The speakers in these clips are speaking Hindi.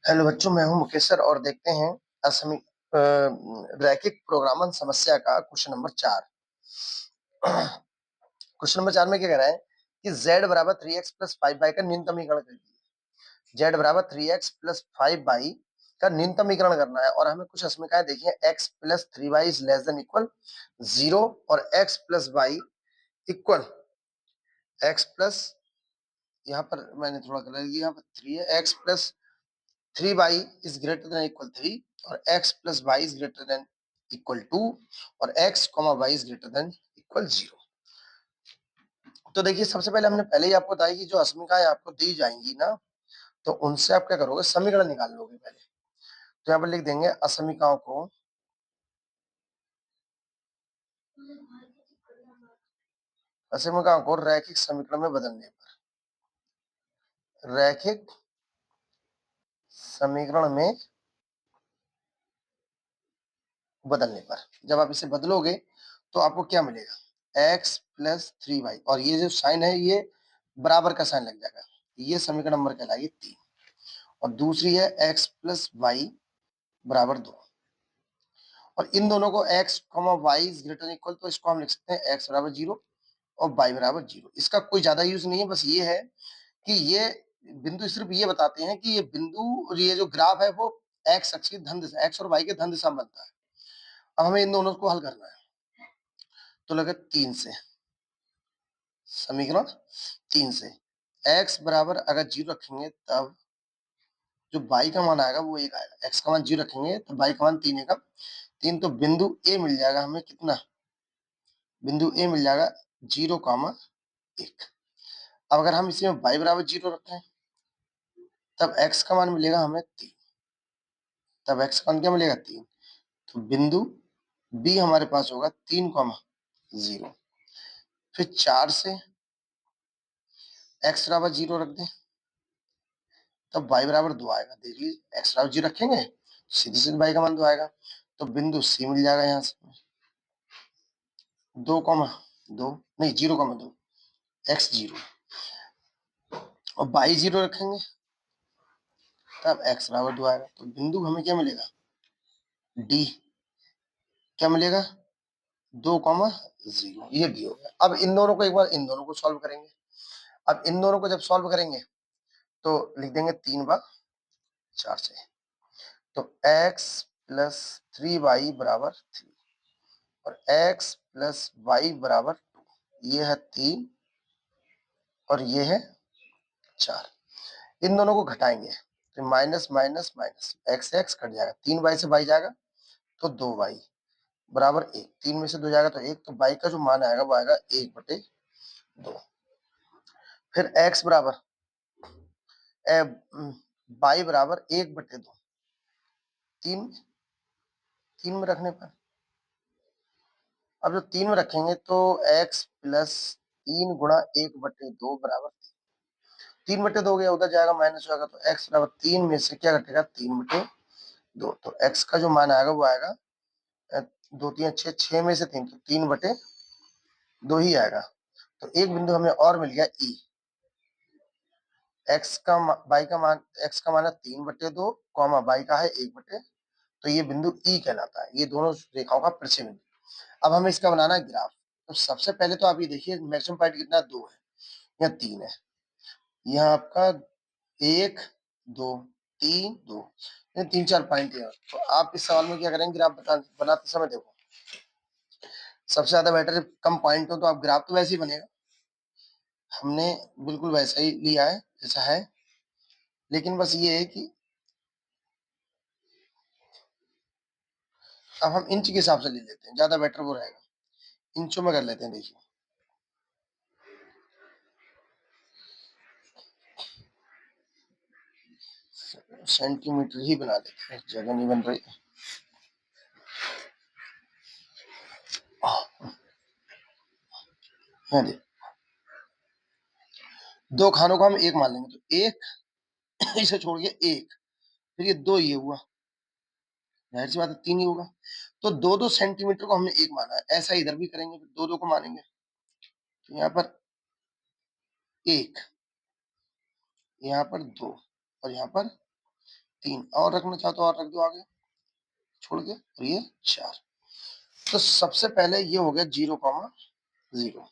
हेलो बच्चों, मैं हूं मुकेश सर और देखते हैं असमी रैखिक प्रोग्रामन समस्या का क्वेश्चन नंबर 4। क्वेश्चन नंबर 4 में क्या कह रहा है कि z बराबर 3x प्लस 5y का न्यूनतमीकरण करिए। z बराबर 3x प्लस 5y का न्यूनतमीकरण करना है और हमें कुछ समीकरण देखिए। x plus 3y is less than equal 0 और x plus y equal x plus, यहाँ पर मैंने थोड़ा गलत लिया, यहाँ पर 3 है, x plus 3y is greater than equal 3 और x plus y is greater than equal 2 और x, y is greater than equal 0। तो देखिए, सबसे पहले हमने पहले ही आपको बताया कि जो असमीकाएं आपको दी जाएंगी ना, तो उनसे आप क्या करोगे, समीकरण निकाल लोगे पहले। तो यहाँ पर लिख देंगे असमीकाओं को रैखिक समीकरण में बदलने पर, रैखिक समीकरण में बदलने पर जब आप इसे बदलोगे तो आपको क्या मिलेगा, x प्लस 3y और ये जो साइन है ये बराबर का साइन लग जाएगा। ये समीकरण नंबर कहलाएगी 3 और दूसरी है x प्लस वाई बराबर 2 और इन दोनों को x, y is greater equal, तो इसको हम लिख सकते हैं x बराबर 0 और y बराबर 0। इसका कोई ज्यादा यूज नहीं है, बस ये है कि ये बिंदु सिर्फ ये बताते हैं कि ये बिंदु, ये जो ग्राफ है वो x अक्ष की धन दिशा, x और y के धन दिशा में बनता है। अब हमें इन दोनों को हल करना है, तो लगे 3 से, समीकरण 3 से x बराबर अगर 0 रखेंगे तब जो y का मान आएगा वो 1 आएगा। x का मान 0 रखेंगे तो y का मान 3 आएगा, 3, तो बिंदु a मिल जाएगा हमें कितना, बिंदु a मिल जाएगा 0,1। अब अगर हम इसमें y बराबर 0 रखें तब x का मान मिलेगा हमें 3, तब x का मान क्या मिलेगा 3, तो बिंदु b हमारे पास होगा 3,0। फिर 4 से x बराबर 0 रख दें तब y बराबर 2 आएगा। देख लीजिए, x बराबर 0 रखेंगे सीधे सीधे y का मान 2 आएगा, तो बिंदु c मिल जाएगा यहाँ से 2,2 नहीं 0,2, x 0 और y 0 रखेंगे तब x बराबर 2 आएगा, तो बिंदु हमें क्या मिलेगा, d क्या मिलेगा 2,0, ये d हो गया। अब इन दोनों को एक बार इन दोनों को सॉल्व करेंगे। अब इन दोनों को जब सॉल्व करेंगे तो लिख देंगे 3/4 से, तो x प्लस 3y बराबर 3 और x प्लस वाई बराबर 2, ये है 3 और ये है 4। इन दोनों को घटाएंगे तो minus minus minus x x cut जाएगा, 3y से y जाएगा तो 2y बराबर 1, 3 में से 2 जाएगा तो 1, तो y का जो मान आएगा वो आएगा 1/2। फिर x बराबर y बराबर 1/2, 3 में रखने पर, अब जो 3 में रखेंगे तो x प्लस 3 गुणा 1/2 बराबर 3/2 गया, उधर जाएगा माइनस हो जाएगा, तो x बराबर 3 में से क्या घटेगा 3/2, तो x का जो मान आएगा वो आएगा 2 3 6, 6 में से 3, तो 3/2 ही आएगा। तो एक बिंदु हमें और मिल गया E, x का y का मान, x का मान है 3/2 कॉमा y का है 1/2, तो ये बिंदु E कहलाता है। ये दोनों रेखाओं का प्रतिबिंब। अब हमें इसका बनाना है ग्राफ। तो सबसे पहले तो आप ये देखिए मैक्सिमम पॉइंट कितना 2 है या 3 है, यहाँ आपका 1 2 3 2, 3 4 पॉइंट है। तो आप इस सवाल में क्या करेंगे, ग्राफ बनाते समय देखो सबसे ज्यादा बेटर कम पॉइंट हो तो आप ग्राफ तो वैसे ही बनेगा, हमने बिल्कुल वैसा ही लिया है जैसा है, लेकिन बस ये है कि अब हम इंच के हिसाब से ले लेते हैं, ज्यादा बेटर वो रहेगा, इंचों में कर लेते हैं। देखिए सेंटीमीटर ही बना देते हैं, जगह नहीं बन रही। हाँ जी, 2 खानों को हम 1 मान लेंगे, तो 1 इसे छोड़ के 1, फिर ये 2 ये हुआ, जाहिर सी बात है 3 ही होगा। तो 2 सेंटीमीटर को हमने 1 माना है, ऐसा इधर भी करेंगे, फिर 2 को मानेंगे, तो यहाँ पर 1, यहाँ पर 2 और यहाँ पर 3 और रखना चाहो तो और रख दो आगे छोड़ के, और ये 4। तो सबसे पहले ये हो गया 0,0।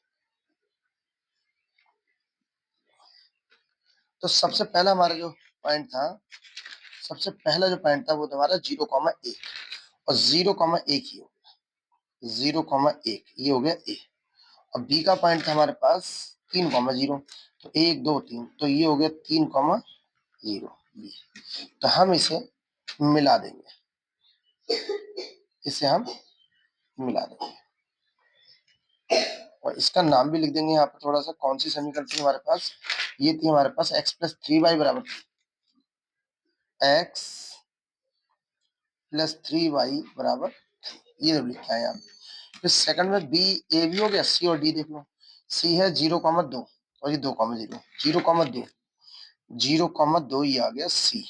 तो सबसे पहला हमारा जो पॉइंट था, सबसे पहला जो पॉइंट था वो हमारा 0,1, और 0,1 ही हो गया, 0,1 ये हो गया ए। और बी का पॉइंट था हमारे पास 3,0, तो 1 2 3, तो ये हो गया 3,0 बी। तो हम इसे मिला देंगे, इसे हम मिला देंगे, और इसका नाम भी लिख देंगे यहाँ पर थोड़ा सा। कौन सी समीकरण थी हमारे पास? ये थी हमारे पास x+3y बराबर x प्लस 3y बराबर, ये लिखा है यहाँ। फिर सेकंड में बी ए भी हो गया, सी और डी देख लो। सी है 0,2 और ये 2,0, 0,2, 0,2 ये आ गया सी,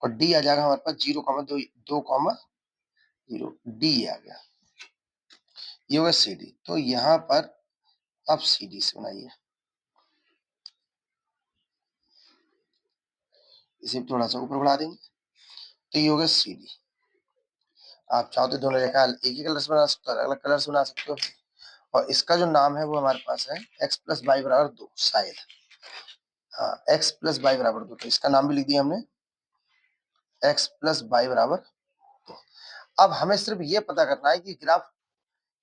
और डी आ जाएगा हमारे पास 0,2, 2,0, डी आ गया, ये हो गया सी डी। तो यहाँ पर अब सी डी से बनाइए, इसे थोड़ा सा ऊपर बढ़ा देंगे, तो ये हो गया सी डी। आप चाहो तो दोनों रेखा एक ही कलर से बना सकते हो, अलग अलग कलर से बना सकते हो। और इसका जो नाम है वो हमारे पास है x+y बराबर 2 शायद, हाँ x+y बराबर 2, तो इसका नाम भी लिख दिया हमने x+y बराबर 2। अब हमें सिर्फ ये पता करना है कि ग्राफ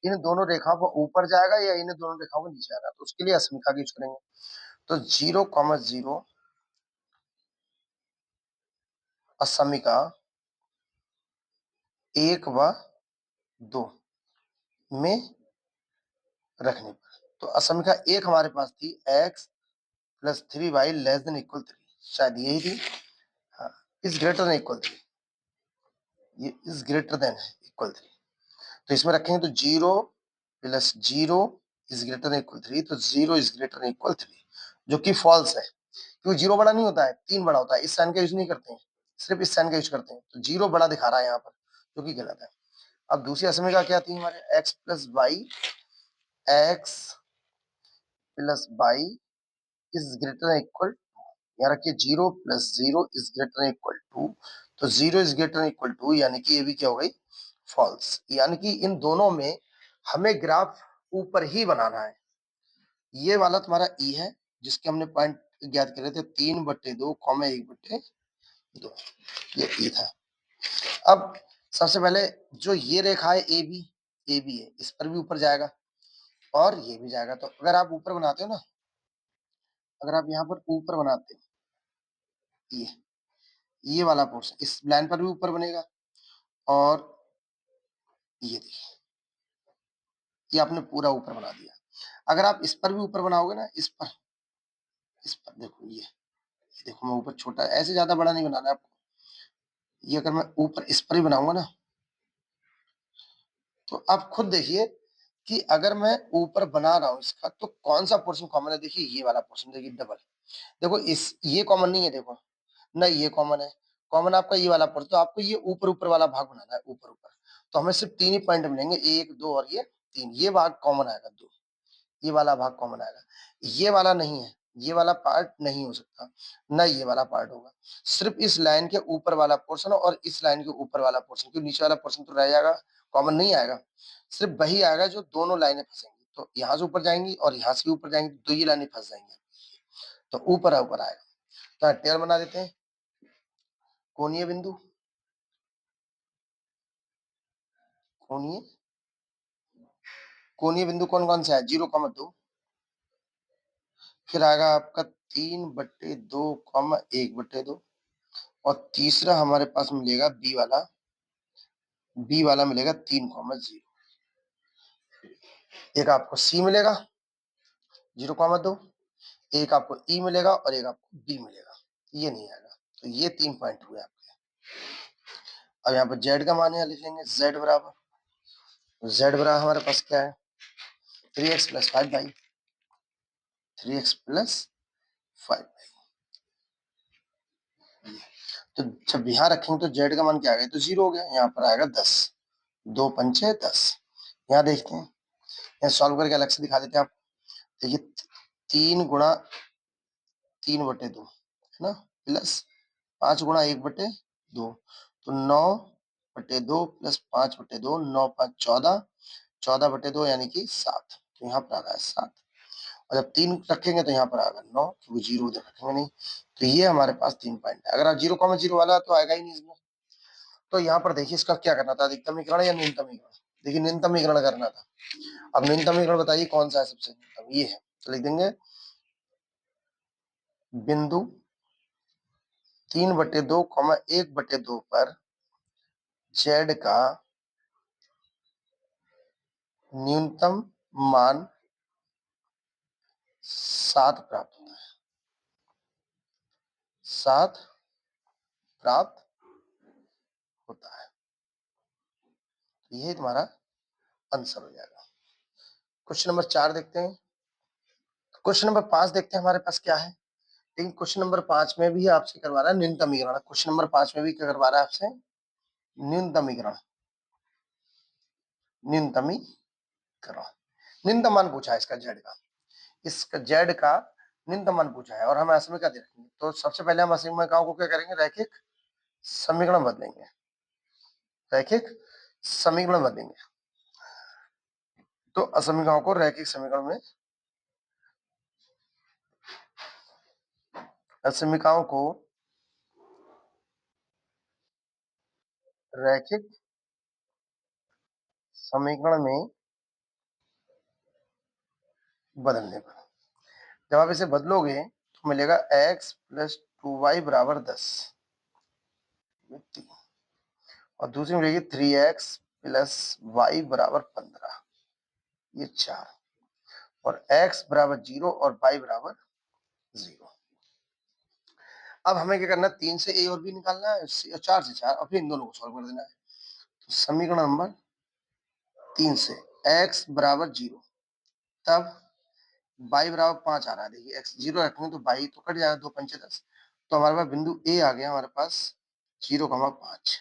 इन दोनों रेखाओं को ऊपर जाएगा या इन दोनों रेखाओं को नीचे आएगा, तो उसके लिए असमीका का यूज करेंगे। तो 0,0 असमीका 1 व 2 में रखने पर, तो असमीका 1 हमारे पास थी x+3y < 3, शायद यही थी, हाँ, इज ग्रेटर देन इक्वल 3, ये इज ग्रेटर देन इक्वल 3। तो इसमें रखेंगे तो 0 + 0 इज ग्रेटर देन इक्वल 3, तो 0 इज ग्रेटर देन इक्वल 3, जो कि फॉल्स है, क्योंकि 0 बड़ा नहीं होता है, 3 बड़ा होता है। इस साइन का यूज नहीं करते हैं, सिर्फ इस साइन का यूज करते हैं, तो 0 बड़ा दिखा रहा है यहाँ पर, जो कि गलत है। अब दूसरी असमीका क्या थी हमारे, x+y is greater than equal, यहाँ रखिए 0 + 0 इज ग्रेटर देन इक्वल 2, तो 0 इज ग्रेटर देन इक्वल 2, यानी कि ये भी क्या हो गई, फॉल्स। यानी कि इन दोनों में हमें ग्राफ ऊपर ही बनाना है। ये वाला तुम्हारा ई है, जिसके हमने पॉइंट ज्ञात करे थे 3/2, 1/2, ये ई था। अब सबसे पहले जो ये रेखा है ए बी है, इस पर भी ऊपर जाएगा और ये भी जाएगा। तो अगर आप ऊपर बनाते हो ना, अगर आप यहाँ पर ऊपर बनाते हो, ये वाला पोर्शन इस लाइन पर भी ऊपर बनेगा, और ये देखिए, ये आपने पूरा ऊपर बना दिया। अगर आप इस पर भी ऊपर बनाओगे ना, इस पर देखो, ये देखो, मैं ऊपर छोटा, ऐसे ज्यादा बड़ा नहीं बनाना है आपको। ये अगर मैं ऊपर इस पर ही बनाऊंगा ना, तो आप खुद देखिए कि अगर मैं ऊपर बना रहा हूं इसका, तो कौन सा पोर्शन कॉमन है। देखिए ये वाला पोर्शन, देखिए डबल, देखो इस ये कॉमन नहीं है, देखो नहीं ये कॉमन है, कॉमन आपका ये वाला पोर्शन। तो आपको ये ऊपर ऊपर वाला भाग बनाना है, ऊपर ऊपर। तो हमें सिर्फ 3 ही पॉइंट मिलेंगे, 1 2 और ये 3, ये भाग कॉमन आएगा 2, ये वाला भाग कॉमन आएगा। ये वाला नहीं है, ये वाला पार्ट नहीं हो सकता, ना ये वाला पार्ट होगा। सिर्फ इस लाइन के ऊपर वाला पोर्शन और इस लाइन के ऊपर वाला पोर्शन, क्योंकि नीचे वाला पोर्शन तो रह जाएगा, कॉमन नहीं आएगा। सिर्फ वही आएगा जो दोनों लाइनें फंसेंगी, तो यहाँ से ऊपर जाएंगी और यहाँ से ऊपर जाएंगी, तो ये लाइनें फंस जाएंगी, तो ऊपर ऊपर आएगा। तो टेल बना देते हैं, कोणीय बिंदु, कोणीय कोणीय बिंदु कौन कौन सा है, 0,2, फिर आएगा आपका 3/2, 1/2, और तीसरा हमारे पास मिलेगा बी वाला मिलेगा 3,0। एक आपको सी मिलेगा 0,2, एक आपको ई मिलेगा और एक आपको बी मिलेगा, ये नहीं आएगा। तो ये 3 पॉइंट हुए आपके। अब यहाँ पर जेड का मान यहाँ लिख लेंगे, जेड बराबर हमारे पास क्या है, 3x + 5y, 3x + 5y। तो जब यहाँ रखेंगे तो जेड का मान क्या आ गया, तो 0 हो गया, यहाँ पर आएगा 10, 2 पंचे 10। यहाँ देखते हैं, यहाँ सॉल्व करके अलग से दिखा देते हैं आप। देखिए 3 × 3/2 है ना, प्लस 5 गुणा 1/2, तो 9/2 प्लस 5/2, 9 5 14, 14/2 यानी कि 7। तो यहाँ पर आ रहा है 7। और जब 3 रखेंगे तो यहाँ पर आएगा 9, क्योंकि 0 उधर रखेंगे नहीं। तो ये हमारे पास 3 पॉइंट है। अगर आप 0,0 वाला तो आएगा ही नहीं इसमें। तो यहाँ पर देखिए इसका क्या करना था, अधिकतमीकरण या न्यूनतमीकरण। देखिए न्यूनतमीकरण करना था। अब न्यूनतमीकरण बताइए कौन सा है सबसे न्यूनतम, ये है। तो लिख देंगे बिंदु 3/2, 1/2 पर जेड का न्यूनतम मान 7 प्राप्त होता है। 7 प्राप्त होता है। ये तुम्हारा आंसर हो जाएगा। क्वेश्चन नंबर 4 देखते हैं। क्वेश्चन नंबर 5 देखते हैं हमारे पास क्या है। लेकिन क्वेश्चन नंबर 5 में भी आपसे करवा रहा है न्यूनतमीकरण। क्वेश्चन नंबर 5 में भी क्या करवा रहा है आपसे, न्यूनतमीकरण। न्यूनतमीकरण, न्यूनतम मान पूछा है इसका जेड का। इसका जेड का न्यूनतम मान पूछा है और हम असमीका दे रखेंगे। तो सबसे पहले हम असमीकाओं को क्या करेंगे, रैखिक समीकरण बदलेंगे। रैखिक समीकरण बदलेंगे। तो असमीकाओं को रैखिक समीकरण में, असमीकाओं को रैखिक समीकरण में बदलने पर, जब आप इसे बदलोगे तो मिलेगा x प्लस 2y बराबर 10, और दूसरी मिलेगी 3x प्लस y बराबर 15, ये 4, और x बराबर 0 और y बराबर 0। अब हमें क्या करना है, 3 से a और b निकालना है, 4 से 4, और फिर इन दोनों को सॉल्व कर देना है। तो समीकरण नंबर 3 से x बराबर 0, तब y बराबर 5 आ रहा है। देखिए x 0 रखेंगे तो y तो कट जाएगा, 2 पंचे 10। तो हमारे पास बिंदु a आ गया हमारे पास 0,5।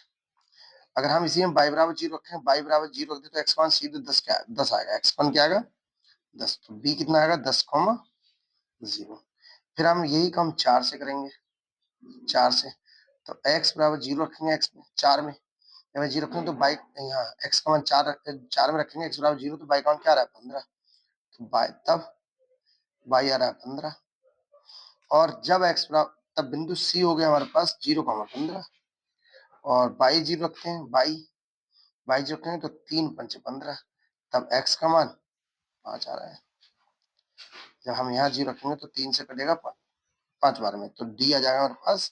अगर हम इसी में y बराबर 0 रखें, y बराबर 0 रख दे तो x का मान सीधे 10 क्या 10 आएगा। x का मान क्या आएगा 10। तो b कितना आएगा 10,0। फिर हम यही काम 4 से करेंगे। 4 से तो x बराबर 0 रखेंगे, x में 4 में जब 0 रखेंगे तो y, यहाँ x का मान 4 में रखेंगे, x बराबर 0, तो y का मान क्या आ रहा है 15। तो y तब y आ रहा है 15। और जब x बराबर, तब बिंदु c हो गया हमारे पास 0,15, और y 0 रखते हैं, y 0 रखेंगे तो 3 पंचे 15, तब x का मान 5 आ रहा है। जब हम यहाँ 0 रखेंगे तो 3 से कटेगा 5 बार में, तो d आ जाएगा हमारे पास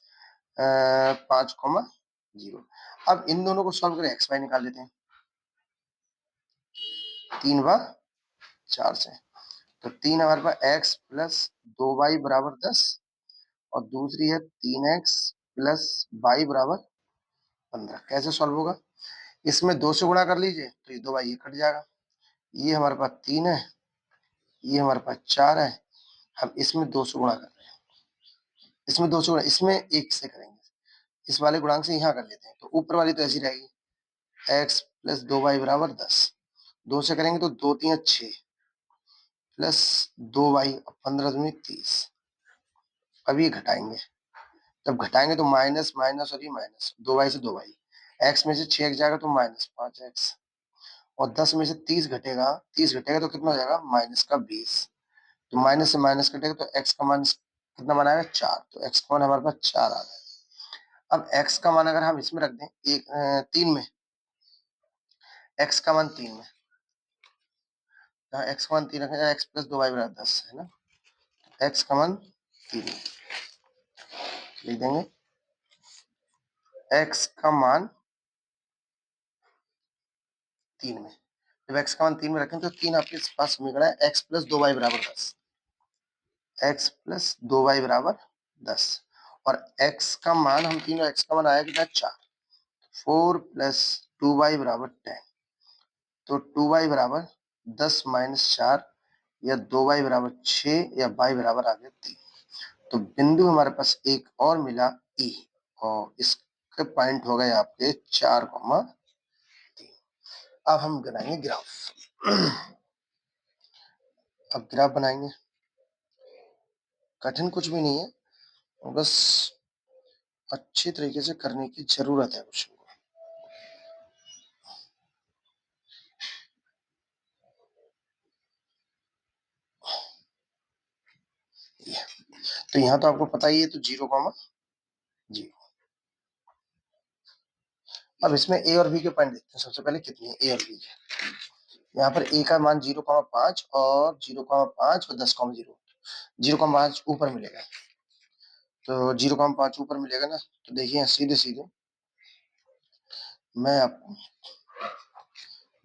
5,0। अब इन दोनों को सॉल्व करें, एक्स वाई निकाल लेते हैं। 3 व 4 से, तो 3 हमारे पास x प्लस 2y बराबर 10, और दूसरी है 3x प्लस y बराबर 15। कैसे सॉल्व होगा, इसमें 2 से गुणा कर लीजिए तो ये 2y ये कट जाएगा। ये हमारे पास 3 है, ये हमारे पास 4 है। हम इसमें 2 से गुणा कर रहे हैं, इसमें 2 से गुणा, इसमें 1 से करेंगे। इस वाले गुणांक से यहाँ कर लेते हैं, तो ऊपर वाली तो ऐसी रहेगी, x प्लस 2y बराबर 10। 2 से करेंगे तो 2 3 6 प्लस 2y, 15 दूनी 30। अब ये घटाएंगे, जब घटाएंगे तो माइनस माइनस और ये माइनस, 2y से 2y, x में से 6 जाएगा तो -5x, और 10 में से 30 घटेगा, 30 घटेगा तो कितना हो जाएगा -20। तो माइनस से माइनस कटेगा तो x का मान कितना बनाएगा 4, तो x का मान हमारे पास 4 आ रहा है। अब x का मान अगर हम इसमें रख दें 3 में, x का मान 3 में, यहाँ x का मान 3 रखें, x प्लस 2y बराबर 10 है ना, x का मान 3 लिख देंगे। x का मान 3 में, जब x का मान 3 में रखें तो 3 आपके पास समीकरण है, x प्लस 2y बराबर 10, x प्लस 2y बराबर 10, और x का मान हम तीनों, x का मान आया कितना 4, 4 प्लस 2y बराबर 10, तो 2y बराबर 10 माइनस 4, या 2y बराबर 6, या y बराबर आ गया 3। तो बिंदु हमारे पास एक और मिला E, और इसके पॉइंट हो गए आपके 4,3। अब हम बनाएंगे ग्राफ। अब ग्राफ बनाएंगे, कठिन कुछ भी नहीं है, बस अच्छी तरीके से करने की जरूरत है क्वेश्चन को। तो यहाँ तो आपको पता ही है, तो 0,0। अब इसमें ए और बी के पॉइंट देखते हैं। सबसे पहले कितनी है ए और बी के। यहाँ पर ए का मान 0,5 और 0,5 और 10,0। 0,5 ऊपर मिलेगा, तो 0,5 ऊपर मिलेगा ना। तो देखिए सीधे सीधे मैं आपको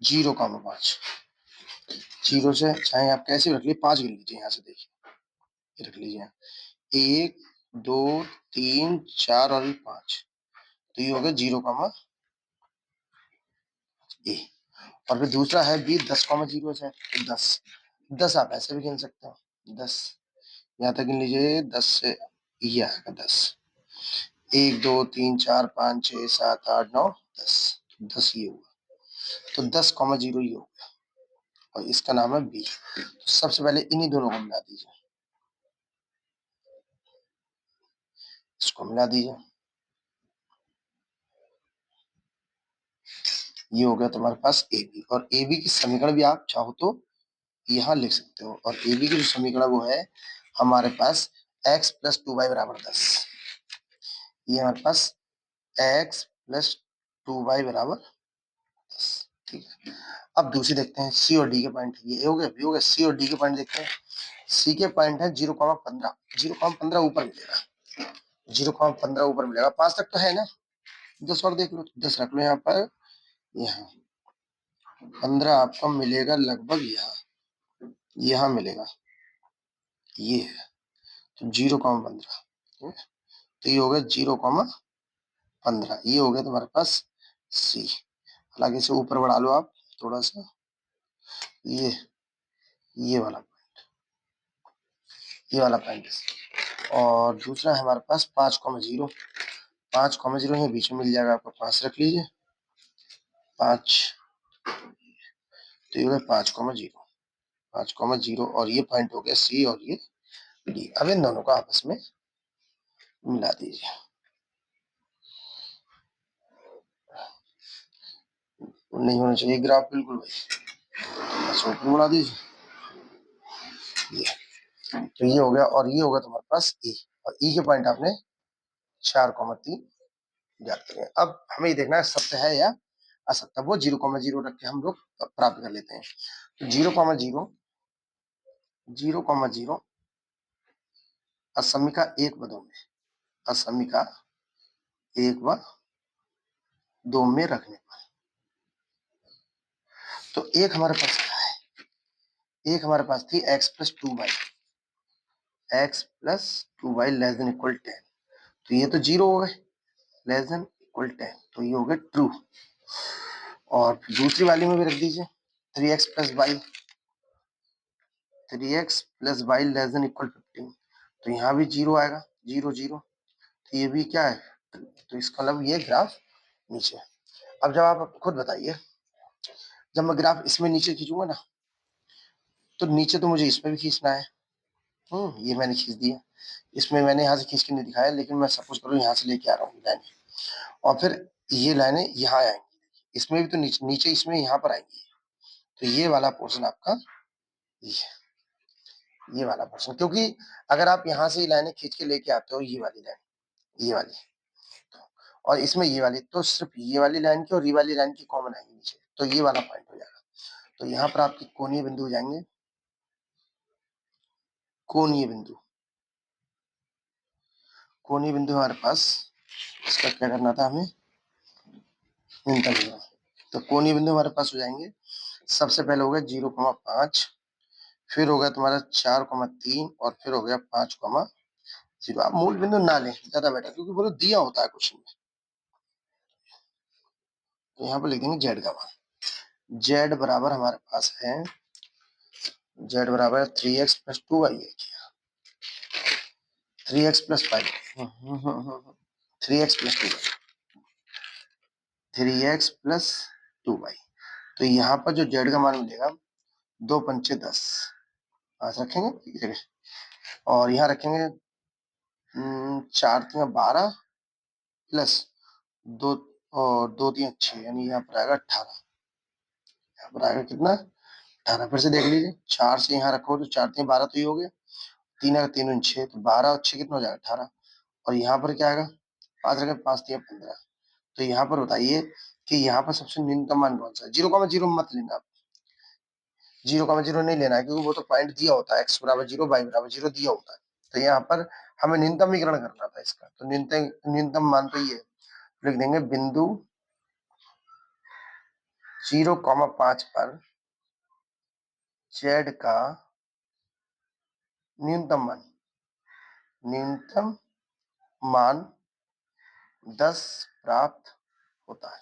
0,5, जीरो से चाहे आप कैसे रख लीजिए, 5 गिन लीजिए यहाँ से। देखिए ये रख लीजिए 1 2 3 4 और 5, तो ये हो गया 0, ए। और फिर दूसरा है बी 10,0 से, तो 10 आप ऐसे भी गिन सकते हो 10, यहाँ तक गिन लीजिए 10 से ये आएगा 10। 1 2 3 4 5 6 7 8 9 10, 10 ये हुआ, तो 10,0 ये हो गया, और इसका नाम है बी। तो सबसे पहले इन्हीं दोनों को मिला दीजिए, इसको मिला दीजिए, ये हो गया तुम्हारे पास ए बी। और ए बी की समीकरण भी आप चाहो तो यहाँ लिख सकते हो। और ए बी की जो समीकरण वो है हमारे पास x+2y बराबर 10। ये हमारे पास x+2y बराबर 10। ठीक है, अब दूसरी देखते हैं, सी और डी के पॉइंट। ये हो गया, बी हो गया, सी और डी के पॉइंट देखते हैं। सी के पॉइंट है 0,15। 0,15 ऊपर मिलेगा, 0,15 ऊपर मिलेगा। 5 तक तो है ना, 10 और देख लो, 10 रख लो यहाँ पर। यहाँ 15 आपको मिलेगा लगभग, यहाँ मिलेगा, ये है, तो 0,15। तो ये हो गया 0,15, ये हो गया तुम्हारे पास सी। हालांकि इसे ऊपर बढ़ा लो आप थोड़ा सा, ये वाला, ये वाला पॉइंट। और दूसरा है हमारे पास 5,0। 5,0 है बीच में मिल जाएगा आपको, 5 रख लीजिए, 5, तो ये हो गया 5,0। 5,0 और ये पॉइंट हो गया सी और ये डी। अब इन दोनों को आपस में मिला दीजिए, नहीं होना चाहिए ग्राफ बिल्कुल भाई, बस ऊपर बढ़ा दीजिए, ये। तो ये हो गया, और ये होगा तुम्हारे पास ई। और ई के पॉइंट आपने 4,3 याद करें। अब हमें ये देखना है सत्य है या असत्य, वो 0,0 रख के हम लोग प्राप्त कर लेते हैं। तो 0,0, 0,0 असमिका 1 व 2 में, असमिका 1 व 2 में रखने पर, तो एक हमारे पास क्या है, एक हमारे पास थी x+2y, x+2y less than equal 10। तो ये तो 0 हो गए, लेस देन इक्वल 10, तो ये हो गया ट्रू। और दूसरी वाली में भी रख दीजिए 3x+y, 3x+y less than equal 15, तो यहाँ भी 0 आएगा, 0 0, तो ये भी क्या है, तो इसका मतलब ये ग्राफ नीचे। अब जब आप खुद बताइए, जब मैं ग्राफ इसमें नीचे खींचूंगा ना, तो नीचे तो मुझे इसमें भी खींचना है। ये मैंने खींच दिया, इसमें मैंने यहाँ से खींच के नहीं दिखाया, लेकिन मैं सपोज करूँ यहाँ से लेके आ रहा हूँ लाइनें, और फिर ये लाइनें यहाँ आएंगी, इसमें भी तो नीचे नीचे इसमें यहाँ पर आएंगी। तो ये वाला पोर्शन आपका, ये वाला पोर्शन, क्योंकि अगर आप यहाँ से लाइनें खींच के लेके आते हो, ये वाली लाइन, ये वाली, और इसमें ये वाली, तो सिर्फ ये वाली लाइन की और ये वाली लाइन की कॉमन आएगी नीचे, तो ये वाला पॉइंट हो जाएगा। तो यहाँ पर आपके कोणीय बिंदु हो जाएंगे, कोणीय बिंदु, कोणीय बिंदु हमारे पास, इसका क्या करना था हमें, न्यूनतम। तो कोणीय बिंदु हमारे पास हो जाएंगे, सबसे पहले हो गया 0,5, फिर हो गया तुम्हारा 4,3, और फिर हो गया 5,0। आप मूल बिंदु ना लें, ज्यादा बेटर, क्योंकि बोलो दिया होता है क्वेश्चन में। तो यहाँ पर लिख देंगे जेड का मान, जेड बराबर हमारे पास है, जेड बराबर 3x+2y है, 3x+5, 3x+2y, 3x+2y। तो यहाँ पर जो जेड का मान मिलेगा, 2×5 = 10, आज रखेंगे, और यहाँ रखेंगे 4×3 = 12, प्लस 2 और 2 3 6 यानी यहाँ पर आएगा 18। यहाँ पर आएगा कितना 18। फिर से देख लीजिए 4 से यहाँ रखो तो 4 3 12 तो ये हो गया, 3 अगर 3 6 तो 12 और 6 कितना हो जाएगा 18। और यहाँ पर क्या आएगा 5 रखे 5 3 15। तो यहाँ पर बताइए कि यहाँ पर सबसे न्यूनतम मान कौन सा है। 0,0 मत लेना आप, 0,0 नहीं लेना है क्योंकि वो तो पॉइंट दिया होता है x बराबर 0 y बराबर 0 दिया होता है। तो यहाँ पर हमें न्यूनतमीकरण करना था इसका, तो न्यूनतम मान तो ये लिख देंगे बिंदु 0,5 पर z का न्यूनतम मान 10 प्राप्त होता है।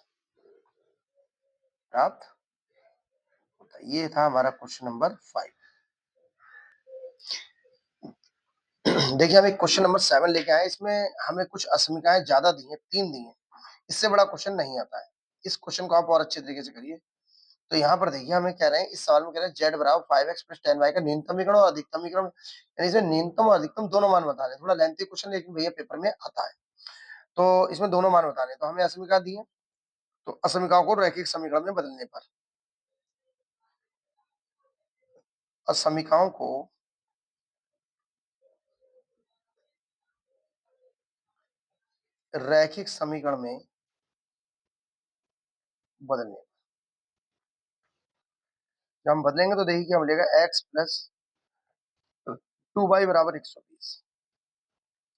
ये था हमारा क्वेश्चन नंबर 5। देखिए हम एक क्वेश्चन नंबर 7 लेके आए, इसमें हमें कुछ असमीकाएं ज्यादा दी हैं, 3 दी हैं। इससे बड़ा क्वेश्चन नहीं आता है। इस क्वेश्चन को आप और अच्छे तरीके से करिए। तो यहाँ पर देखिए हमें कह रहे हैं, इस सवाल में कह रहे हैं z बराबर 5x प्लस 10y का न्यूनतमीकरण और अधिकतमीकरण, यानी इसमें न्यूनतम और अधिकतम दोनों मान बताने। थोड़ा लेंथी क्वेश्चन लेकिन भैया पेपर में आता है। तो इसमें दोनों मान बताने, तो हमें असमीका दी है, तो असमीकाओं को रैखिक समीकरण में बदलने पर, असमीकाओं को रैखिक समीकरण में बदलने, जब हम बदलेंगे तो देखिए क्या मिलेगा, x प्लस 2y बराबर 120,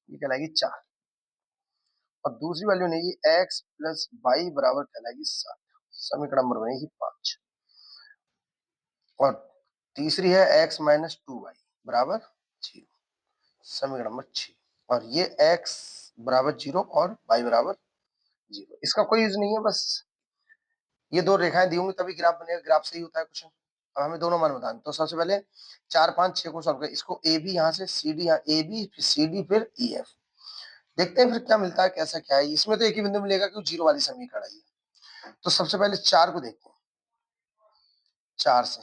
ये कहलाएगी 4। और दूसरी वैल्यू नहीं, x प्लस वाई बराबर कहलाएगी 7, समीकरण नंबर बनेगी 5। और तीसरी है x माइनस 2y बराबर 0, समीकरण नंबर 6। और ये x बराबर 0 और y बराबर 0, इसका कोई यूज नहीं है, बस ये दो रेखाएं दी होंगी तभी ग्राफ बनेगा, ग्राफ से ही होता है क्वेश्चन। अब हमें दोनों मान बताने, तो सबसे पहले 4 5 6 को सॉल्व करें। इसको ए बी यहाँ से सी डी, यहाँ ए बी फिर सी डी फिर ई एफ, देखते हैं फिर क्या मिलता है, कैसा क्या है। इसमें तो एक ही बिंदु मिलेगा क्योंकि 0 वाली समीकरण है। तो सबसे पहले 4 को देखते हैं। 4 से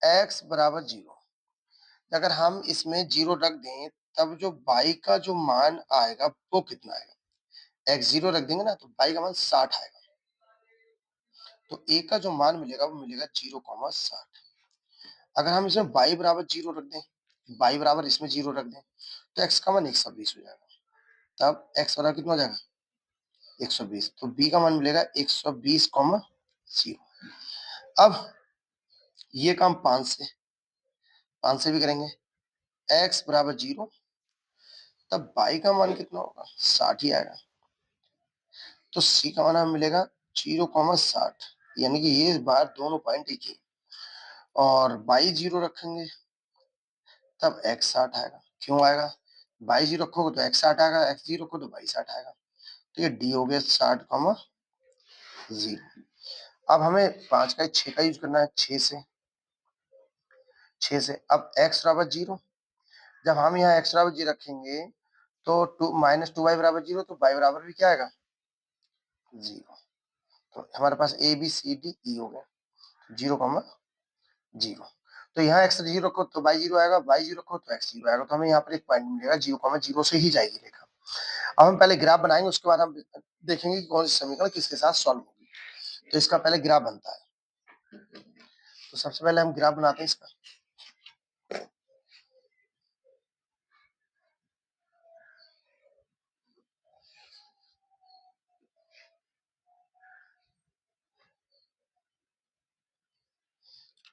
x बराबर 0, अगर हम इसमें 0 रख दें तब जो y का जो मान आएगा वो कितना आएगा, x 0 रख देंगे ना तो y का मान 60 आएगा। तो a का जो मान मिलेगा वो मिलेगा 0,60। अगर हम इसमें y बराबर 0 रख दें, y बराबर इसमें 0 रख दें तो x का मान 120 हो जाएगा। तब x बराबर कितना हो जाएगा 120, तो b का मान मिलेगा 120,0। अब ये काम 5 से भी करेंगे, x बराबर 0, तब y का मान कितना होगा 60 ही आएगा। तो c का मान हमें मिलेगा 0,60, यानी कि ये बार दोनों पॉइंट एक ही। और y 0 रखेंगे तब x 60 आएगा। क्यों आएगा, y 0 रखोगे तो x 60 आएगा, x 0 रखो तो y 60 आएगा। तो ये d हो गया 60,0। अब हमें 5 का 6 का यूज करना है, 6 से। अब x बराबर 0, जब हम यहाँ x बराबर 0 रखेंगे तो 2 माइनस 2y बराबर 0, तो y बराबर भी क्या आएगा 0। तो हमारे पास A B C D E हो गया 0,0। तो यहाँ x 0 रखो तो y 0 आएगा, y 0 रखो तो x 0 आएगा। तो हमें यहाँ पर एक पॉइंट मिलेगा 0,0 से ही जाएगी रेखा। अब हम पहले ग्राफ बनाएंगे, उसके बाद हम देखेंगे कि कौन सी समीकरण किसके साथ सॉल्व होगी। तो इसका पहले ग्राफ बनता है, तो सबसे पहले हम ग्राफ बनाते हैं इसका।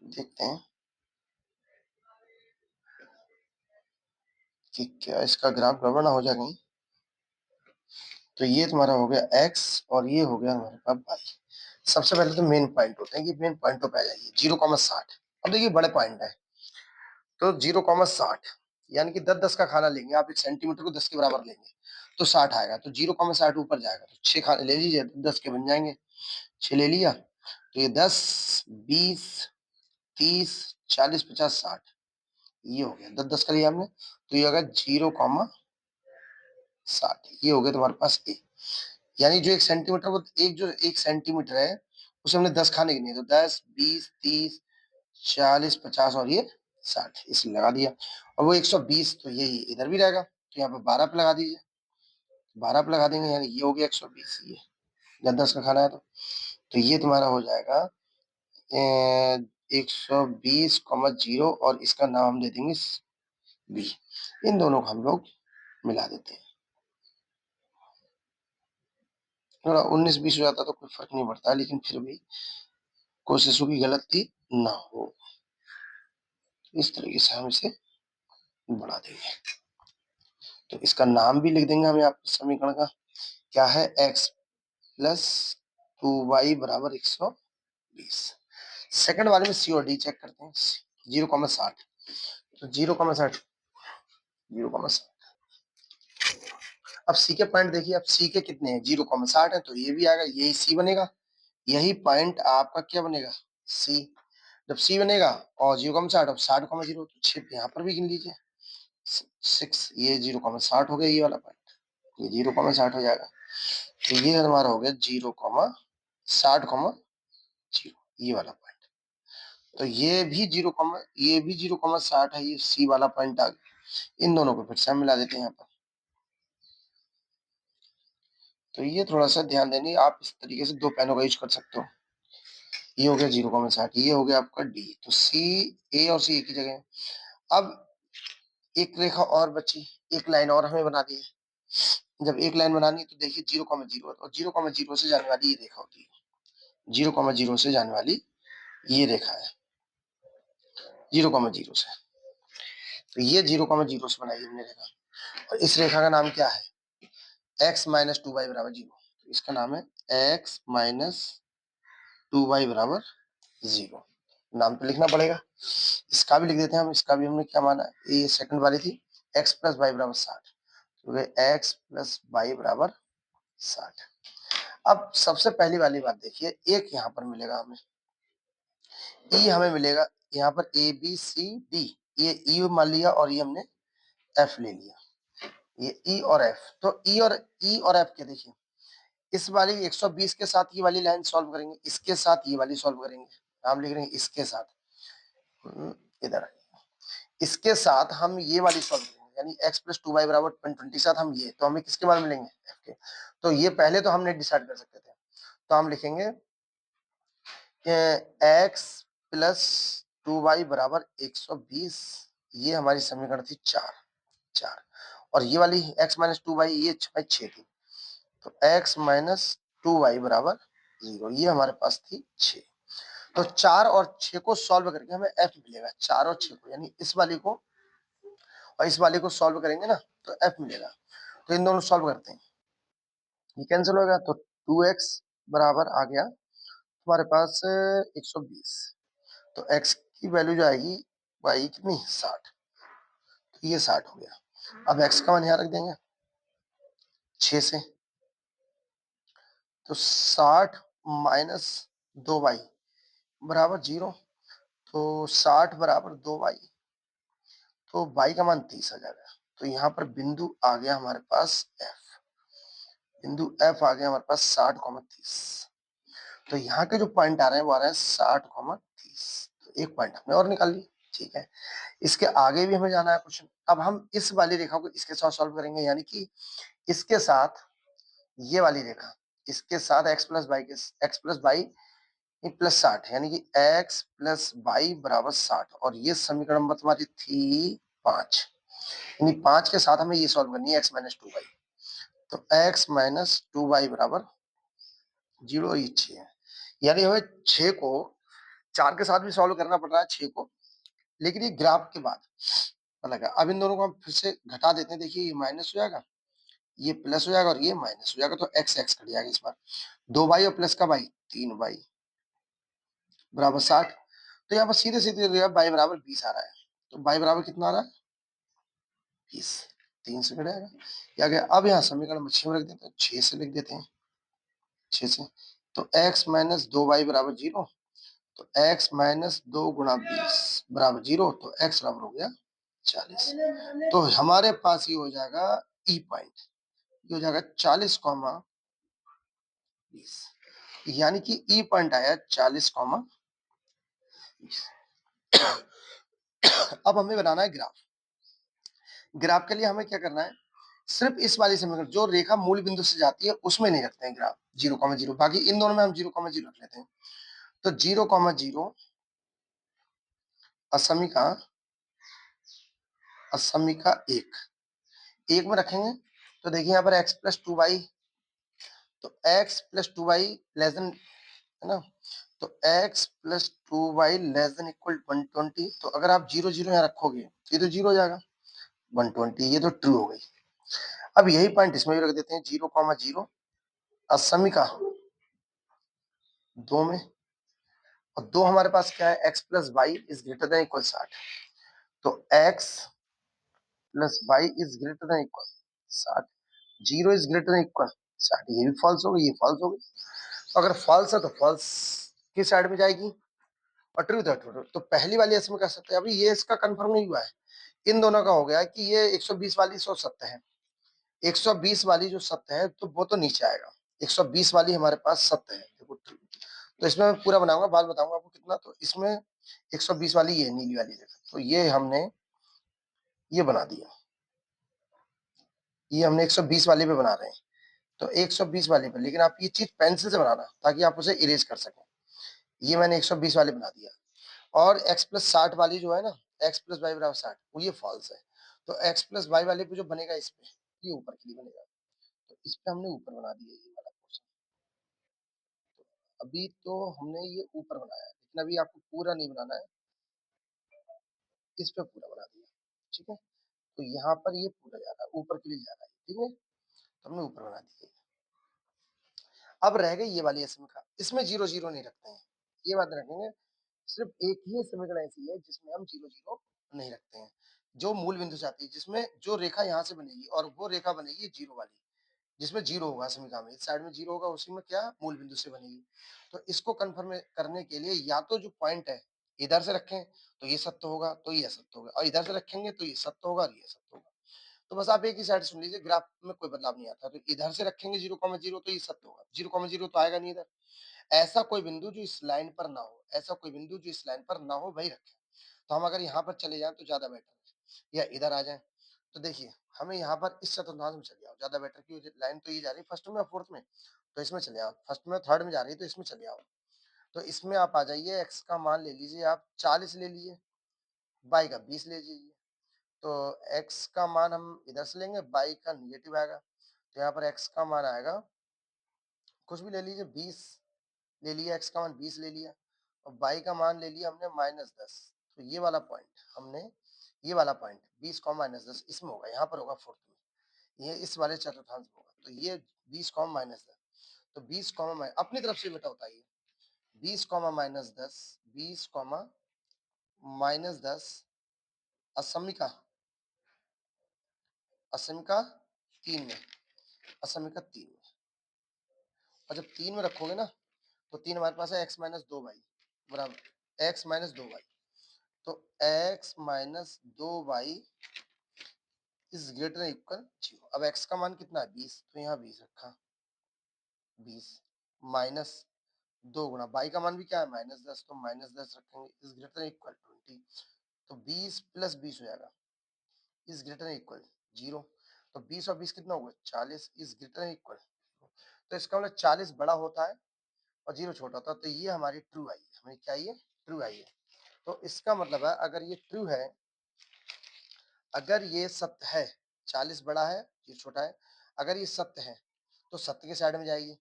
देखते हैं कि क्या इसका ग्राफ गड़बड़ ना हो जाए कहीं। तो ये तुम्हारा हो गया x और ये हो गया हमारे पास y। सबसे पहले तो मेन पॉइंट होते हैं, कि मेन पॉइंटों पे आ जाइए। 0,60, अब देखिए बड़े पॉइंट है, तो 0,60 यानी कि 10 का खाना लेंगे आप, 1 सेंटीमीटर को 10 के बराबर लेंगे तो 60 आएगा। तो 0,60 ऊपर जाएगा तो 6 खाने ले लीजिए, 10 के बन जाएंगे। 6 ले लिया तो ये 10 20 30 40 50 60, ये हो गया 10 का लिया हमने, तो ये होगा 0,60, ये हो गया तुम्हारे पास ए। यानी जो 1 सेंटीमीटर, वो जो 1 सेंटीमीटर है उसे हमने 10 खाने गिने, तो 10 20 30 40 50 और ये 60, इसलिए लगा दिया। और वो 120 तो यही इधर भी रहेगा, तो यहाँ पे 12 पे लगा दीजिए। 12 पे लगा देंगे, यानी ये हो गया 120, ये जब 10 का खाना है तो ये तुम्हारा हो जाएगा 120,0 और इसका नाम हम दे देंगे बी। इन दोनों को हम लोग मिला देते हैं। थोड़ा 19-20 हो जाता तो कोई फर्क नहीं पड़ता, लेकिन फिर भी कोशिशों की गलती ना हो, इस तरीके से हम इसे बढ़ा देंगे। तो इसका नाम भी लिख देंगे हम यहाँ पर समीकरण का, क्या है, x प्लस 2y बराबर 120। सेकंड वाले में सी और डी चेक करते हैं। 0,60, तो 0,60, 0,60। अब सी के पॉइंट देखिए, अब सी के कितने हैं, 0,60 है, तो ये भी आएगा, यही सी बनेगा, यही पॉइंट आपका क्या बनेगा, सी। जब सी बनेगा और 0,60, अब 60,0 तो 6 यहाँ पर भी गिन लीजिए, 6, ये 0,60 हो गया, ये वाला पॉइंट, ये 0,60 हो जाएगा। तो ये हमारा हो गया 0,60,0, ये वाला पॉइंट। तो ये भी 0,60 है, ये सी वाला पॉइंट आ गया। इन दोनों को फिर से हम मिला देते हैं यहाँ पर। तो ये थोड़ा सा ध्यान देने, आप इस तरीके से दो पेनों का यूज कर सकते हो। ये हो गया 0,60, ये हो गया आपका डी। तो सी, ए और सी एक ही जगह है। अब एक रेखा और बची, एक लाइन और हमें बना दी है। जब एक लाइन बनानी है तो देखिए 0,0 और 0,0 से जाने वाली ये रेखा होती है, 0,0 से जाने वाली ये रेखा है, 0,0 से। तो ये 0,0 से बनाई हमने रेखा, और इस रेखा का नाम क्या है, x माइनस 2y बराबर 0। तो इसका नाम है x माइनस 2y बराबर 0। नाम तो लिखना पड़ेगा, इसका भी लिख देते हैं हम। इसका भी हमने क्या माना, ये सेकंड वाली थी, x प्लस वाई बराबर 60, तो x प्लस वाई बराबर 60। अब सबसे पहली वाली बात देखिए, एक यहाँ पर मिलेगा हमें, ई हमें मिलेगा यहाँ पर, ए बी सी डी, ये ई मान लिया और ये हमने एफ ले लिया, ये ई और एफ। तो ई और एफ के देखिए, इस वाली 120 के साथ ये वाली लाइन सॉल्व करेंगे, इसके साथ ये वाली सॉल्व करेंगे, नाम लिख रहे हैं इसके साथ, इधर इसके साथ हम ये वाली सॉल्व करेंगे, यानी x प्लस 2y बराबर 120 साथ हम ये, तो हमें किसके बाद मिलेंगे, f के। तो ये पहले तो हमने डिसाइड कर सकते थे, तो हम लिखेंगे x प्लस 2y बराबर 120, ये हमारी समीकरण थी 4, और ये वाली x माइनस 2y ये 6 थी, तो x माइनस 2y बराबर 0, ये हमारे पास थी 6। तो 4 और 6 को सॉल्व करके हमें f मिलेगा, 4 और 6 को, यानी इस वाली को और इस वाले को सॉल्व करेंगे ना तो f मिलेगा। तो इन दोनों सॉल्व करते हैं, ये कैंसिल होगा, तो 2x बराबर आ गया तुम्हारे पास 120। तो x की वैल्यू जो आएगी वो आएगी कितनी, 60, तो ये 60 हो गया। अब x का मान यहाँ रख देंगे 6 से, तो 60 माइनस 2y बराबर 0, तो 60 बराबर 2y, तो y का मान 30 आ जाएगा। तो यहाँ पर बिंदु आ गया हमारे पास f, बिंदु f आ गया हमारे पास 60,30। तो यहाँ के जो पॉइंट आ रहे हैं वो आ रहे हैं 60,30, तो एक पॉइंट हमने और निकाल ली, ठीक है। इसके आगे भी हमें जाना है क्वेश्चन। अब हम इस वाली रेखा को इसके साथ सॉल्व करेंगे, यानी कि इसके साथ ये वाली रेखा, इसके साथ x प्लस वाई के, x प्लस वाई प्लस 60, यानी कि x प्लस वाई बराबर 60, और ये समीकरण नंबर तुम्हारी थी 5, यानी 5 के साथ हमें ये सॉल्व करनी है x माइनस 2y। तो x माइनस 2y बराबर 0, ये 6 है, यानी हमें 6 को 4 के साथ भी सॉल्व करना पड़ रहा है 6 को, लेकिन ये ग्राफ के बाद अलग है। अब इन दोनों को हम फिर से घटा देते हैं, देखिए ये माइनस हो जाएगा, ये प्लस हो जाएगा और ये माइनस हो जाएगा, तो x x कट जाएगा इस बार, 2y और प्लस का y 3y बराबर 60। तो यहाँ पर सीधे सीधे y बराबर 20 आ रहा है, तो y बराबर कितना आ रहा है, 20, 3 से कट जाएगा, क्या गया। अब यहाँ समीकरण में 6 में रख देते हैं, 6 से लिख देते हैं, 6 से, तो x माइनस 2y बराबर 0, तो x माइनस 2 गुणा 20 बराबर 0, तो x बराबर हो गया 40। तो हमारे पास ये हो जाएगा ई पॉइंट, ये हो जाएगा 40,20, यानी कि ई पॉइंट आया 40,20। अब हमें बनाना है ग्राफ। ग्राफ के लिए हमें क्या करना है, सिर्फ इस वाली समीकरण जो रेखा मूल बिंदु से जाती है उसमें नहीं रखते हैं ग्राफ 0,0, बाकी इन दोनों में हम 0,0 रख लेते हैं। तो 0,0 असमीका असमीका एक में रखेंगे तो देखिए यहाँ पर x प्लस टू वाई, तो x plus two y less than, है ना, तो x plus two y less than equal 120। तो अगर आप 0,0 यहाँ रखोगे ये तो 0 हो जाएगा, 120 ये तो ट्रू हो गई। अब यही पॉइंट इसमें भी रख देते हैं 0,0 असमीका दो में, और दो हमारे पास क्या है, x plus y is greater than equal 60। तो x plus y is greater than equal 60, 0 is greater than equal 60, ये भी फॉल्स हो गई, ये फॉल्स हो गई। तो अगर फॉल्स है तो फॉल्स किस साइड में जाएगी, और ट्रू है ट्रू। तो पहली वाली इसमें कर सकते हैं। अभी ये इसका कंफर्म नहीं हुआ है, इन दोनों का हो गया कि ये 120 वाली सो सत्य है, 120 वाली जो सत्य है तो वो तो नीचे आएगा, 120 वाली हमारे पास सत्य है, देखो ट्रू। तो इसमें मैं पूरा बनाऊंगा, बाद बताऊंगा आपको कितना। तो इसमें 120 वाली ये नीली वाली देखो, तो ये हमने ये बना दिया, ये हमने 120 वाले पे बना रहे हैं। तो 120 वाले पे, लेकिन आप ये चीज पेंसिल से बनाना ताकि आप उसे इरेज कर सकें। ये मैंने 120 वाले बना दिया। और x प्लस 60 वाली जो है ना, x प्लस वाई बराबर 60, वो ये फॉल्स है। तो x प्लस वाई वाले पे जो बनेगा इस पे, ये ऊपर के लिए बनेगा, तो इस पे हमने ऊपर बना दिया ये वाला पोर्शन। अभी तो हमने ये ऊपर बनाया है, लेकिन अभी आपको पूरा नहीं बनाना है, इस पे पूरा बना दिया, ठीक है। तो यहाँ पर ये पूरा जा रहा है, ऊपर के लिए जा रहा है, ठीक है, तो हमने ऊपर बना दिया। अब रह गई ये वाली समीकरण, इसमें 0,0 नहीं रखते हैं, ये बात रखेंगे। सिर्फ एक ही समीकरण ऐसी है जिसमें हम 0,0 नहीं रखते हैं, जो मूल बिंदु से आती है, जिसमें जो रेखा यहाँ से बनेगी और वो रेखा बनेगी 0 वाली, जिसमें 0 होगा समीकरण में, इस साइड में 0 होगा, उसी में क्या मूल बिंदु से बनेगी। तो इसको कंफर्म करने के लिए या तो जो पॉइंट है इधर से रखें तो ये सत्य होगा, तो ये असत्य होगा, और इधर से रखेंगे तो ये सत्य होगा और ये असत्य होगा। तो बस आप एक ही साइड सुन लीजिए, ग्राफ में कोई बदलाव नहीं आता। तो इधर से रखेंगे 0,0 तो ये सत्य होगा, 0,0 तो आएगा नहीं इधर। ऐसा कोई बिंदु जो इस लाइन पर ना हो, ऐसा कोई बिंदु जो इस लाइन पर ना हो वही रखें। तो हम अगर यहाँ पर चले जाएं तो ज्यादा बेटर है, या इधर आ जाएं। तो देखिए हमें यहाँ पर इस चतुर्थांश में चले जाओ, ज्यादा बेटर, की लाइन तो ये जा रही है फर्स्ट में और फोर्थ में, तो इसमें चले आओ, फर्स्ट में थर्ड में जा रही है तो इसमें चले आओ। तो इसमें आप आ जाइए, एक्स का मान ले लीजिए आप 40 ले लीजिए, वाई का 20 ले लीजिए। तो x का मान हम इधर से लेंगे, y का निगेटिव आएगा, तो यहाँ पर x का मान आएगा, कुछ भी ले लीजिए, 20 ले लिया, x का मान 20 ले लिया, और y का मान ले लिया हमने -10। तो ये वाला पॉइंट हमने, ये वाला पॉइंट 20 कॉम -10 इसमें होगा, यहाँ पर होगा फोर्थ में, ये इस वाले चतुर्थांश में होगा। तो ये 20 कॉम -10, तो 20 कॉमा अपनी तरफ से बेटा होता है ये 20 कॉमा -10, 20 कॉमा -10 असमिका, असमिका 3 में, असमिका 3 में। और जब 3 में रखोगे ना, तो 3 हमारे पास है x माइनस 2y बराबर x माइनस 2y। तो x minus 2y is greater than equal 0। अब x का मान कितना है 20, तो यहाँ 20 रखा, 20 माइनस 2 गुना y का मान भी क्या है -10, तो -10 रखेंगे, इज ग्रेटर देन इक्वल 20। तो 20 प्लस 20 हो जाएगा, इज ग्रेटर देन इक्वल 0। तो 20 और 20 कितना होगा 40, इज ग्रेटर देन इक्वल। तो इसका मतलब 40 बड़ा होता है और 0 छोटा होता है, तो ये हमारी ट्रू आई है, हमें क्या ये ट्रू आई है। तो इसका मतलब है अगर ये ट्रू है, अगर ये सत्य है, 40 बड़ा है ये छोटा है, अगर ये सत्य है तो सत्य के साइड में जाएगी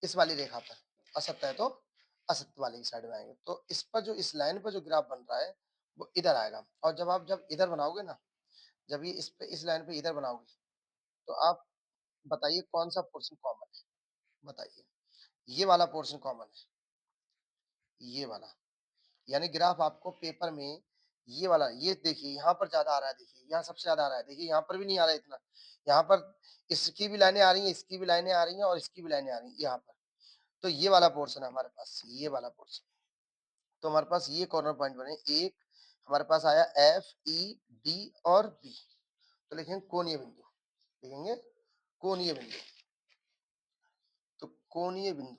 इस वाली रेखा पर, असत्य है तो असत्य वाले की साइड में आएंगे। तो इस पर जो, इस लाइन पर जो ग्राफ बन रहा है वो इधर आएगा। और जब आप जब इधर बनाओगे ना, जब ये इस पे इस लाइन पे इधर बनाओगे, तो आप बताइए कौन सा पोर्शन कॉमन है, बताइए। ये वाला पोर्शन कॉमन है, ये वाला, यानी ग्राफ आपको पेपर में ये वाला, ये देखिए यहाँ पर ज्यादा आ रहा है, देखिए यहाँ सबसे ज्यादा आ रहा है, देखिए यहाँ पर भी नहीं आ रहा है इतना, यहाँ पर इसकी भी लाइनें आ रही हैं, इसकी भी लाइनें आ रही हैं और इसकी भी लाइनें आ रही हैं यहाँ पर। तो ये वाला पोर्शन है हमारे पास, ये वाला पोर्शन। तो हमारे पास ये कॉर्नर पॉइंट बने, एक हमारे पास आया एफ ई डी और बी। तो लिखेंगे कोणीय बिंदु, लिखेंगे कोणीय बिंदु। तो कोणीय बिंदु,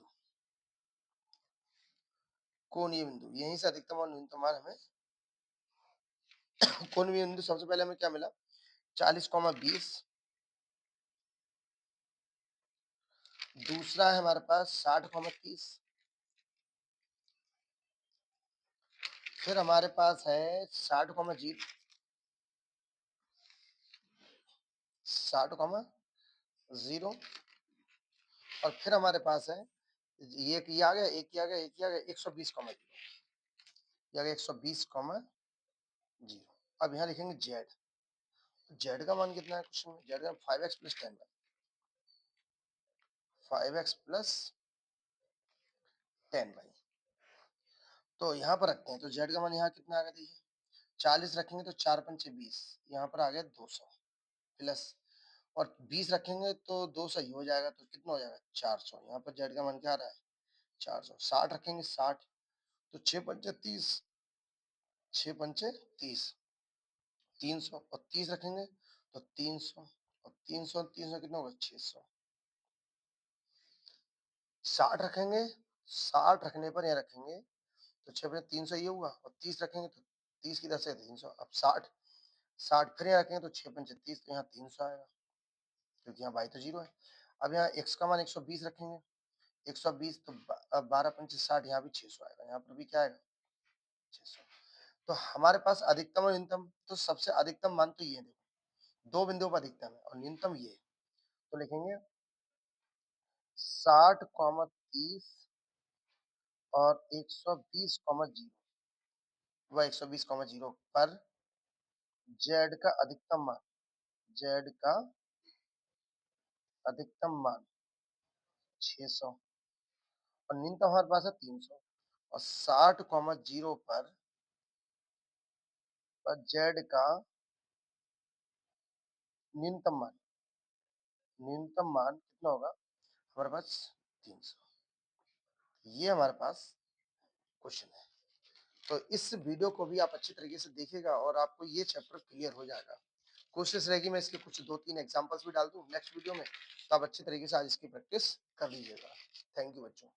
कोणीय बिंदु यहीं से अधिकतम और न्यूनतम मान हमें कोणीय बिंदु सबसे पहले हमें क्या मिला 40,20 दूसरा है हमारे पास 60,30। फिर हमारे पास है 60,0, 60,0, और फिर हमारे पास है ये एक, ये आ गया, एक ये आ गया, एक ये आ गया, 120,0। ये आ गया 120,0। अब यहाँ लिखेंगे जेड। जेड का मान कितना है क्वेश्चन में? जेड का 5x plus 10 by 5x plus 10 by. तो यहाँ पर रखते हैं, तो जेड का मान यहाँ कितना आ गया देखिए, 40 रखेंगे तो 4 पंचे 20, यहाँ पर आ गया 200 प्लस, और 20 रखेंगे तो 2 सही हो जाएगा, तो कितना हो जाएगा 400। यहाँ पर जेड का मान क्या आ रहा है 400। 60 रखेंगे 60, तो 6 पंचे 30, 6 पंचे 30, 300, और 30 रखेंगे तो 300, और 300 300 कितना होगा 600। 60 रखेंगे, 60 रखने पर यहाँ रखेंगे तो 6 पंचे 300 ये हुआ, और 30 रखेंगे तो 30 की 10 से 300। अब 60, 60 फिर यहाँ रखेंगे तो 6 पंचे 30, तो यहाँ 300 आएगा, क्योंकि यहाँ बाई तो 0 है। अब यहाँ x का मान 120 रखेंगे, 120 तो 12 पंचे 60, यहाँ भी 600 आएगा, यहाँ पर भी क्या आएगा 600। तो हमारे पास अधिकतम और न्यूनतम, तो सबसे अधिकतम मान तो ये है, देखो 2 बिंदुओं पर अधिकतम है, और न्यूनतम ये है। तो लिखेंगे 60,30 और 120,0, व 120,0 पर जेड का अधिकतम मान, जेड का अधिकतम मान 600, और न्यूनतम हमारे पास है 300, और 60,0 पर जेड का न्यूनतम मान, न्यूनतम मान कितना होगा हमारे पास 300। ये हमारे पास क्वेश्चन है। तो इस वीडियो को भी आप अच्छी तरीके से देखिएगा और आपको ये चैप्टर क्लियर हो जाएगा। कोशिश रहेगी मैं इसके कुछ 2-3 एग्जांपल्स भी डाल दूं नेक्स्ट वीडियो में, तो आप अच्छी तरीके से आज इसकी प्रैक्टिस कर लीजिएगा। थैंक यू बच्चों।